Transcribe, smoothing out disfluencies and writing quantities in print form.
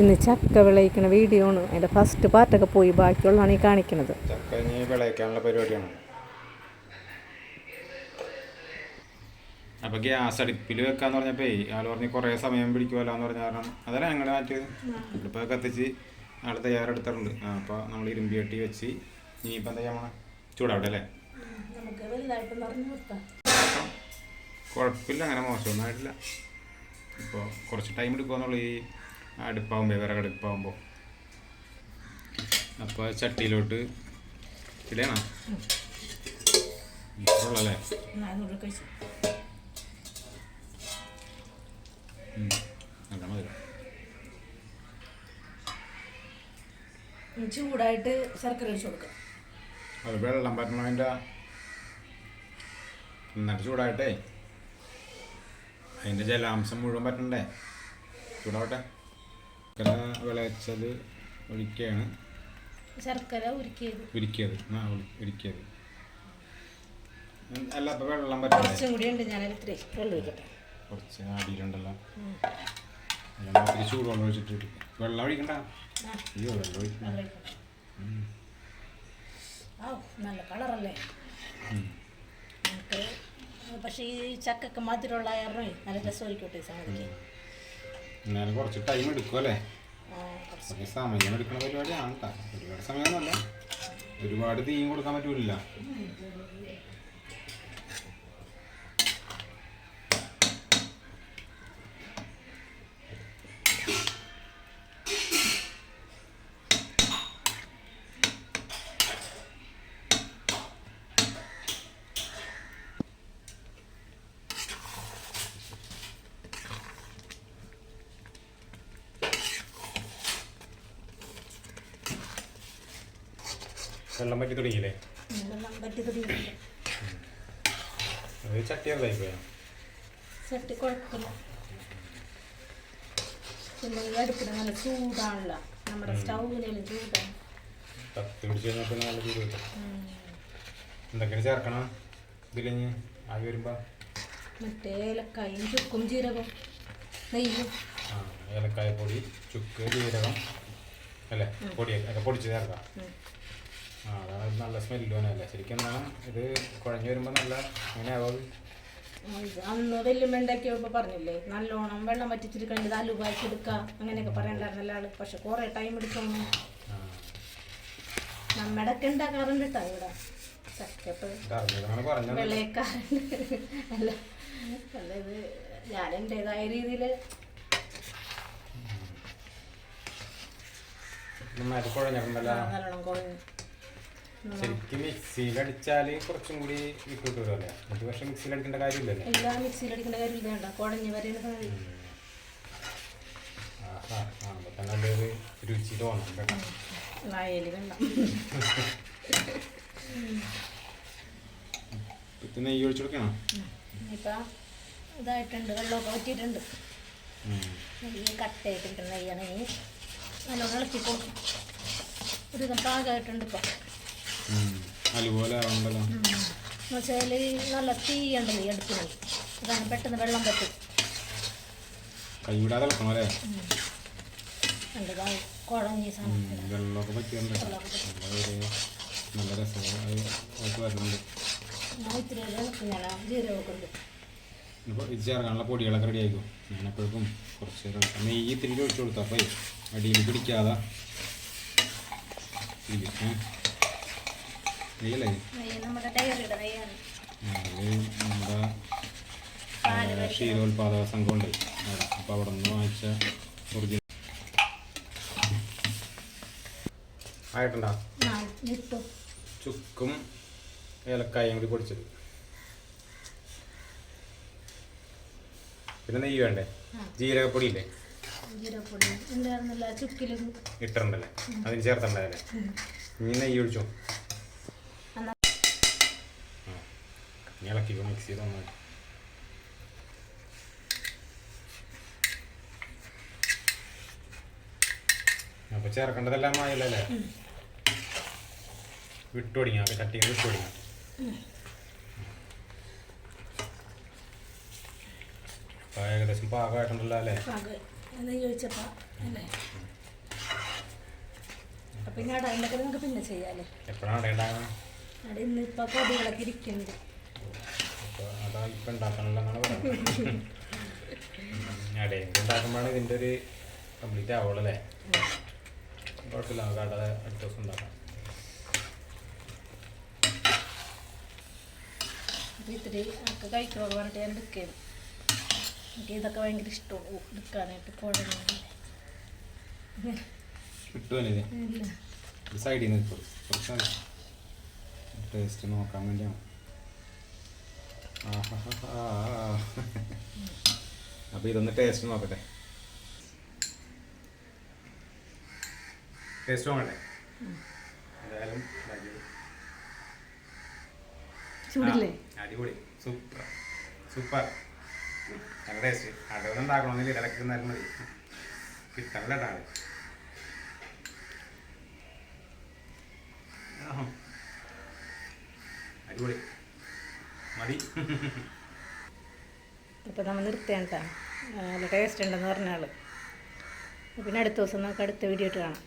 ഇന്ന് ചക്ക വിളയിക്കുന്ന വീഡിയോ ആണ്. അതിൻ്റെ ഫസ്റ്റ് പാർട്ടൊക്കെ പോയി, ബാക്കിയുള്ളതാണ് ഈ കാണിക്കുന്നത്. ചക്ക ഇനി വിളയിക്കാനുള്ള പരിപാടിയാണ്. അപ്പോൾ ഗ്യാസ് അടുപ്പിൽ വെക്കാന്ന് പറഞ്ഞപ്പോൾ ആൾ പറഞ്ഞ് കുറേ സമയം പിടിക്കുമല്ലോ എന്ന് പറഞ്ഞ കാരണം അതല്ല ഞങ്ങളുടെ മാറ്റിയത്. ഇപ്പോൾ കത്തിച്ച് ആൾ തയ്യാറെടുത്തിട്ടുണ്ട്. അപ്പോൾ നമ്മൾ ഇരുമ്പി കെട്ടി വെച്ച് ഇനിയിപ്പോൾ എന്താ ചെയ്യണം, ചൂടാവട്ടെ അല്ലേ? കുഴപ്പമില്ല, അങ്ങനെ മോശമൊന്നും ആയിട്ടില്ല. ഇപ്പോൾ കുറച്ച് ടൈം എടുക്കുമെന്നുള്ളൂ ഈ അടുപ്പാകുമ്പോൾ, വിറക് അടുപ്പാകുമ്പോൾ. അപ്പോൾ ചട്ടിയിലോട്ട് ഇടണം അല്ലേ? നല്ല മതി. ചൂടായിട്ട് ശർക്കര ഒഴിച്ച് കൊടുക്കാം. അത് വെള്ളം പറ്റണതിൻ്റെ എന്നിട്ട് ചൂടായിട്ടേ അതിൻ്റെ ജലാംശം മുഴുവൻ പറ്റണ്ടേ? ചൂടാവട്ടെ. ശർക്കര വിളയിച്ചത് ഒഴിക്കുകയാണ്. ശർക്കര ഉരുക്കിയത് അല്ല, അപ്പോൾ വെള്ളം പറ്റണ്ടേ? കുറച്ചും കൂടി ഉണ്ട്. ഞാൻ വെള്ളം ഒഴിക്കട്ടെ. കുറച്ച് അടിയിലുണ്ടല്ലോ. ഇത്തിരി ചൂടുവെള്ളം ഒഴിച്ചിട്ട് വെള്ളം ഒഴിക്കണ്ട. അയ്യോ, വെള്ളം ഒഴിക്കണം. നല്ല കളറല്ലേ? നമുക്ക് പക്ഷേ ഈ ചക്കൊക്കെ മധുരമുള്ള കാരണം നല്ല രസമായിക്കോട്ടെ സംഗതിക്ക്. എന്നാലും കുറച്ച് ടൈം എടുക്കും അല്ലേ? സമയം എടുക്കുന്ന പരിപാടിയാണ് കേട്ടോ. ഒരുപാട് സമയമൊന്നുമല്ല, ഒരുപാട് തീയും കൊടുക്കാൻ പറ്റൂല. വെള്ളം പറ്റി തുടങ്ങിയില്ലേ? അത് ചട്ടി എന്തായി പോയാ? ചട്ടി കുഴപ്പമില്ല. അടുപ്പിന് നല്ല ചൂടാണല്ലോ, നമ്മുടെ സ്റ്റൗവിലും ചൂടാണ്. കത്തി പിടിച്ച് കഴിഞ്ഞാൽ നല്ല ചൂട് കിട്ടും. എന്തൊക്കെയാണ് ചേർക്കണം ഇതിലിഞ്ഞ് ആയി വരുമ്പോൾ? മറ്റേ ഏലക്കായും ചുക്കും ജീരകം നെയ്യും. ഏലക്കായപ്പൊടി, ചുക്ക്, ജീരകം അല്ലേ? പൊടിയൊക്കെ പൊടിച്ച് ചേർക്കാം. അതാണ് നല്ല സ്മെല്ലും അല്ലേ? ശരിക്കും എന്താണ് ഇത് കുഴഞ്ഞു വരുമ്പോൾ നല്ല അങ്ങനെ ആവാത്. അന്ന് വല്യമ്മ ഉണ്ടാക്കിയപ്പോൾ പറഞ്ഞില്ലേ, നല്ലോണം വെള്ളം വറ്റിച്ചിട്ട് കണ്ടത് അലുവാക്കി എടുക്കുക അങ്ങനെയൊക്കെ പറയണ്ടായിരുന്നല്ലോ ആള്. പക്ഷെ കുറേ ടൈം എടുക്കുന്നു. നമ്മുടെ ഒക്കെ ഉണ്ടാക്കാറുണ്ട് കേട്ടോ ഇവിടെ ചക്കപ്പ് വെള്ളയക്കാറുണ്ട്. അല്ല അല്ല, ഇത് ഞാൻ എൻ്റെതായ രീതിയിൽ നല്ലോണം കുഴഞ്ഞു. ശരിക്കും മിക്സിയിലടിച്ചാൽ കുറച്ചും കൂടി കിട്ടുമല്ലേ? ഇത് പക്ഷെ മിക്സിയിലടിക്കേണ്ട കാര്യമില്ലല്ലേ? എല്ലാം മിക്സിയിലടിക്കേണ്ട കാര്യമില്ല. കുഴഞ്ഞ് വരെയാണ് നല്ലൊരു രുചി തോന്നും. വായല് വെള്ളം. ഇപ്പം നെയ്യ് ഒഴിച്ചു കൊടുക്കണം. ഇപ്പം ഇതായിട്ടുണ്ട്, വെള്ളമൊക്കെ വറ്റിയിട്ടുണ്ട്. നെയ്യ് കട്ടയായിട്ടിട്ട് നെയ്യാണ്. ഇനി നല്ലോണം ഇളക്കി കൊടുക്കും. ഒരു പാകമായിട്ടുണ്ട് ഇപ്പം. അതുപോലെ എന്നുവെച്ചാൽ നല്ല തീയുണ്ടല്ലോ ഈ അടുപ്പിന്. അതാണ് പെട്ടെന്ന് വെള്ളം പറ്റും. കൈവിടാതെ വെക്കണം അല്ലേ? കുഴഞ്ഞ വെള്ളമൊക്കെ പറ്റിയുണ്ട്. നല്ല രസമായിട്ട് വരുന്നുണ്ട്. ഇത്തിരി ഞാൻ ജീരകമൊക്കെ ഉണ്ട്. ഇപ്പോൾ ഇത് ചേർക്കാനുള്ള പൊടികളൊക്കെ റെഡി ആയിരിക്കും. ഞാനെപ്പോഴും കുറച്ച് നെയ്യ് ഇത്തിരി ഒഴിച്ചു കൊടുത്തു. അപ്പോൾ അടിയിൽ പിടിക്കാതെ നെയ്യല്ലേ? നമ്മുടെ ക്ഷീരോത്പാദക സംഘം ഉണ്ട്. അപ്പോൾ അവിടെ നിന്ന് വാങ്ങിച്ച ഒറിജിനൽ ആയിട്ടുണ്ടോ? ചുക്കും ഏലക്കായും കൂടി പൊടിച്ചത്. പിന്നെ നെയ്യ് വേണ്ടേ? ജീരകപ്പൊടി ഇല്ലേ? ഇട്ടുണ്ടല്ലേ? അതിന് ചേർത്തുണ്ടായല്ലേ? ഇനി നെയ്യ് ഒഴിച്ചോ. ഇളക്കിക്കോ, മിക്സ് ചെയ്ത് നന്നായി. അപ്പോൾ ചേർക്കേണ്ടതെല്ലാം ആയല്ലേ? വിട്ടു തുടങ്ങിയാൽ ചട്ടിയിൽ വിട്ടു തുടങ്ങിയാൽ ഏകദേശം പാകമായിട്ടുണ്ടല്ലോ അല്ലേ? ചോദിച്ചപ്പോൾ അല്ലേ അപ്പം പിന്നെ അടയിലൊക്കെ നമുക്ക് പിന്നെ ചെയ്യാമല്ലേ. എപ്പോഴാണ് അടയുണ്ടാകുന്നത്? അവിടെ ഇന്നിപ്പോൾ കടികളൊക്കെ ഇരിക്കുന്നുണ്ട്. അപ്പോൾ അതാ ഇപ്പം ഉണ്ടാക്കണമല്ലോ എന്നാണ് പറയുന്നത്. അടയൊക്കെ ഉണ്ടാക്കുമ്പോഴാണ് ഇതിൻ്റെ ഒരു കംപ്ലീറ്റ് ആവുള്ളൂ അല്ലേ? കുഴപ്പമില്ല, നമുക്ക് അട അടുത്ത ദിവസം ഉണ്ടാക്കാം. അപ്പോൾ ഇത്തിരി ഒക്കെ കഴിക്കണമെന്ന് പറഞ്ഞിട്ട് ഞാൻ എടുക്കുകയാണ്. എനിക്ക് ഇതൊക്കെ ഭയങ്കര ഇഷ്ടമാണ് എടുക്കാനായിട്ട്. കുഴങ്ങ കിട്ടുമല്ലേ ഇല്ല ഇത് സൈഡിൽ നിന്ന് കുറച്ച് ടേസ്റ്റ് നോക്കാൻ വേണ്ടിയാണ്. അപ്പോൾ ഇതൊന്ന് ടേസ്റ്റ് നോക്കട്ടെ. ടേസ്റ്റ് നോക്കട്ടെ എന്തായാലും. ചൂടില്ലേ? അടിപൊളി, സൂപ്പർ സൂപ്പർ, നല്ല ടേസ്റ്റ്. അടവൊന്നും ഉണ്ടാക്കണമെന്നില്ല, ഇടയ്ക്ക് എന്നാലും മതി. കിട്ടണല്ലോ ആള്. അടിപൊളി മതി. അപ്പോൾ നമ്മൾ നിർത്തിയാണ് കേട്ടോ. നല്ല ടേസ്റ്റ് ഉണ്ടെന്ന് പറഞ്ഞാൽ. പിന്നെ അടുത്ത ദിവസം നമുക്ക് അടുത്ത വീഡിയോ ഇട്ട് കാണാം.